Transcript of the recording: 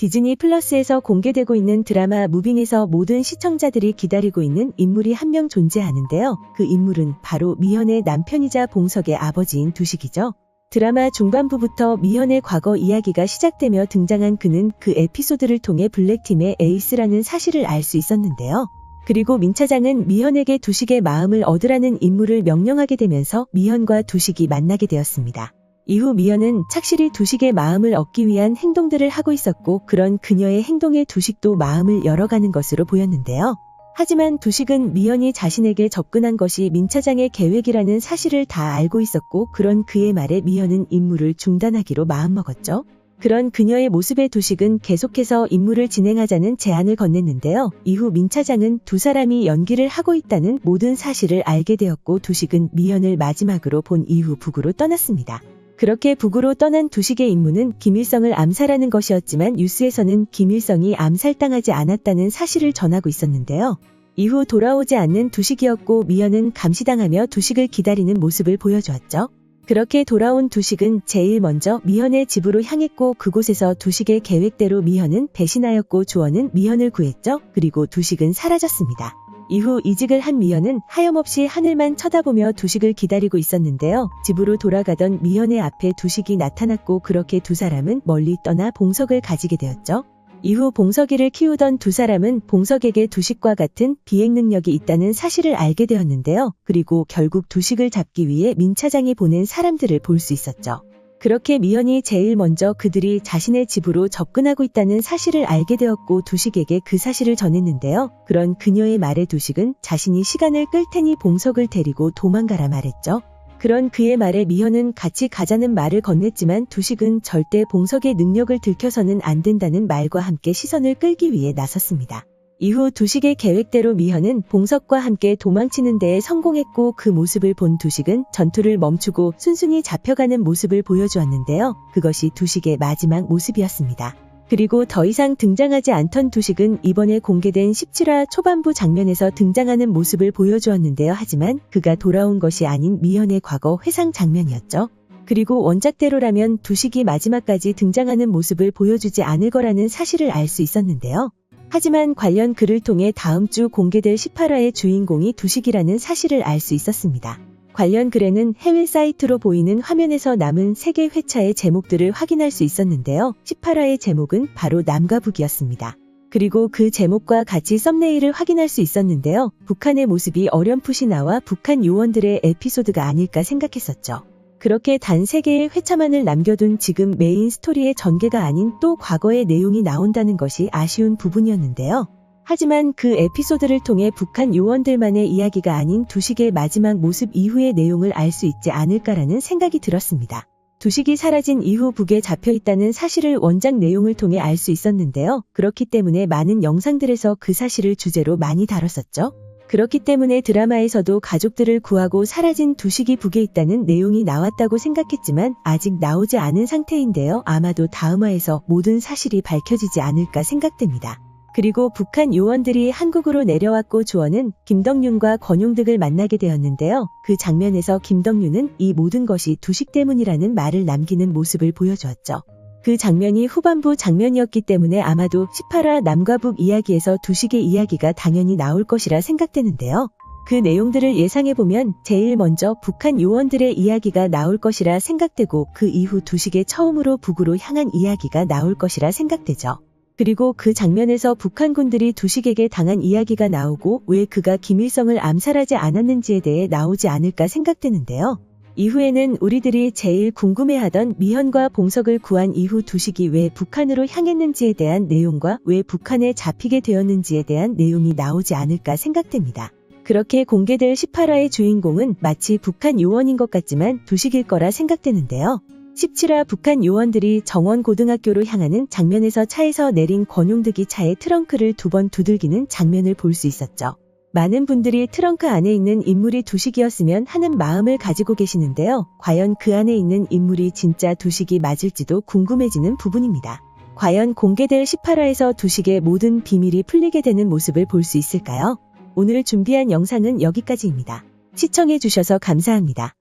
디즈니 플러스에서 공개되고 있는 드라마 무빙에서 모든 시청자들이 기다리고 있는 인물이 한 명 존재하는데요. 그 인물은 바로 미현의 남편이자 봉석의 아버지인 두식이죠. 드라마 중반부부터 미현의 과거 이야기가 시작되며 등장한 그는 그 에피소드를 통해 블랙팀의 에이스라는 사실을 알 수 있었는데요. 그리고 민 차장은 미현에게 두식의 마음을 얻으라는 임무를 명령하게 되면서 미현과 두식이 만나게 되었습니다. 이후 미현은 착실히 두식의 마음을 얻기 위한 행동들을 하고 있었고 그런 그녀의 행동에 두식도 마음을 열어가는 것으로 보였는데요. 하지만 두식은 미현이 자신에게 접근한 것이 민 차장의 계획이라는 사실을 다 알고 있었고 그런 그의 말에 미현은 임무를 중단하기로 마음먹었죠. 그런 그녀의 모습에 두식은 계속해서 임무를 진행하자는 제안을 건넸는데요. 이후 민 차장은 두 사람이 연기를 하고 있다는 모든 사실을 알게 되었고 두식은 미현을 마지막으로 본 이후 북으로 떠났습니다. 그렇게 북으로 떠난 두식의 임무는 김일성을 암살하는 것이었지만 뉴스에서는 김일성이 암살당하지 않았다는 사실을 전하고 있었는데요. 이후 돌아오지 않는 두식이었고 미현은 감시당하며 두식을 기다리는 모습을 보여주었죠. 그렇게 돌아온 두식은 제일 먼저 미현의 집으로 향했고 그곳에서 두식의 계획대로 미현은 배신하였고 주원은 미현을 구했죠. 그리고 두식은 사라졌습니다. 이후 이직을 한 미현은 하염없이 하늘만 쳐다보며 두식을 기다리고 있었는데요. 집으로 돌아가던 미현의 앞에 두식이 나타났고 그렇게 두 사람은 멀리 떠나 봉석을 가지게 되었죠. 이후 봉석이를 키우던 두 사람은 봉석에게 두식과 같은 비행 능력이 있다는 사실을 알게 되었는데요. 그리고 결국 두식을 잡기 위해 민 차장이 보낸 사람들을 볼 수 있었죠. 그렇게 미현이 제일 먼저 그들이 자신의 집으로 접근하고 있다는 사실을 알게 되었고 두식에게 그 사실을 전했는데요. 그런 그녀의 말에 두식은 자신이 시간을 끌 테니 봉석을 데리고 도망가라 말했죠. 그런 그의 말에 미현은 같이 가자는 말을 건넸지만 두식은 절대 봉석의 능력을 들켜서는 안 된다는 말과 함께 시선을 끌기 위해 나섰습니다. 이후 두식의 계획대로 미현은 봉석과 함께 도망치는 데에 성공했고 그 모습을 본 두식은 전투를 멈추고 순순히 잡혀가는 모습을 보여주었는데요. 그것이 두식의 마지막 모습이었습니다. 그리고 더 이상 등장하지 않던 두식은 이번에 공개된 17화 초반부 장면에서 등장하는 모습을 보여주었는데요. 하지만 그가 돌아온 것이 아닌 미현의 과거 회상 장면이었죠. 그리고 원작대로라면 두식이 마지막까지 등장하는 모습을 보여주지 않을 거라는 사실을 알 수 있었는데요. 하지만 관련 글을 통해 다음 주 공개될 18화의 주인공이 두식이라는 사실을 알 수 있었습니다. 관련 글에는 해외 사이트로 보이는 화면에서 남은 3개 회차의 제목들을 확인할 수 있었는데요. 18화의 제목은 바로 남과 북이었습니다. 그리고 그 제목과 같이 썸네일을 확인할 수 있었는데요. 북한의 모습이 어렴풋이 나와 북한 요원들의 에피소드가 아닐까 생각했었죠. 그렇게 단 3개의 회차만을 남겨둔 지금 메인 스토리의 전개가 아닌 또 과거의 내용이 나온다는 것이 아쉬운 부분이었는데요. 하지만 그 에피소드를 통해 북한 요원들만의 이야기가 아닌 두식의 마지막 모습 이후의 내용을 알 수 있지 않을까라는 생각이 들었습니다. 두식이 사라진 이후 북에 잡혀있다는 사실을 원작 내용을 통해 알 수 있었는데요. 그렇기 때문에 많은 영상들에서 그 사실을 주제로 많이 다뤘었죠. 그렇기 때문에 드라마에서도 가족들을 구하고 사라진 두식이 북에 있다는 내용이 나왔다고 생각했지만 아직 나오지 않은 상태인데요. 아마도 다음화에서 모든 사실이 밝혀지지 않을까 생각됩니다. 그리고 북한 요원들이 한국으로 내려왔고 주원은 김덕윤과 권용득을 만나게 되었는데요. 그 장면에서 김덕윤은 이 모든 것이 두식 때문이라는 말을 남기는 모습을 보여주었죠. 그 장면이 후반부 장면이었기 때문에 아마도 18화 남과 북 이야기에서 두식의 이야기가 당연히 나올 것이라 생각되는데요. 그 내용들을 예상해보면 제일 먼저 북한 요원들의 이야기가 나올 것이라 생각되고 그 이후 두식의 처음으로 북으로 향한 이야기가 나올 것이라 생각되죠. 그리고 그 장면에서 북한군들이 두식에게 당한 이야기가 나오고 왜 그가 김일성을 암살하지 않았는지에 대해 나오지 않을까 생각되는데요. 이후에는 우리들이 제일 궁금해하던 미현과 봉석을 구한 이후 두식이 왜 북한으로 향했는지에 대한 내용과 왜 북한에 잡히게 되었는지에 대한 내용이 나오지 않을까 생각됩니다. 그렇게 공개될 18화의 주인공은 마치 북한 요원인 것 같지만 두식일 거라 생각되는데요. 17화 북한 요원들이 정원고등학교로 향하는 장면에서 차에서 내린 권용득이 차의 트렁크를 2번 두들기는 장면을 볼 수 있었죠. 많은 분들이 트렁크 안에 있는 인물이 두식이었으면 하는 마음을 가지고 계시는데요. 과연 그 안에 있는 인물이 진짜 두식이 맞을지도 궁금해지는 부분입니다. 과연 공개될 18화에서 두식의 모든 비밀이 풀리게 되는 모습을 볼 수 있을까요? 오늘 준비한 영상은 여기까지입니다. 시청해주셔서 감사합니다.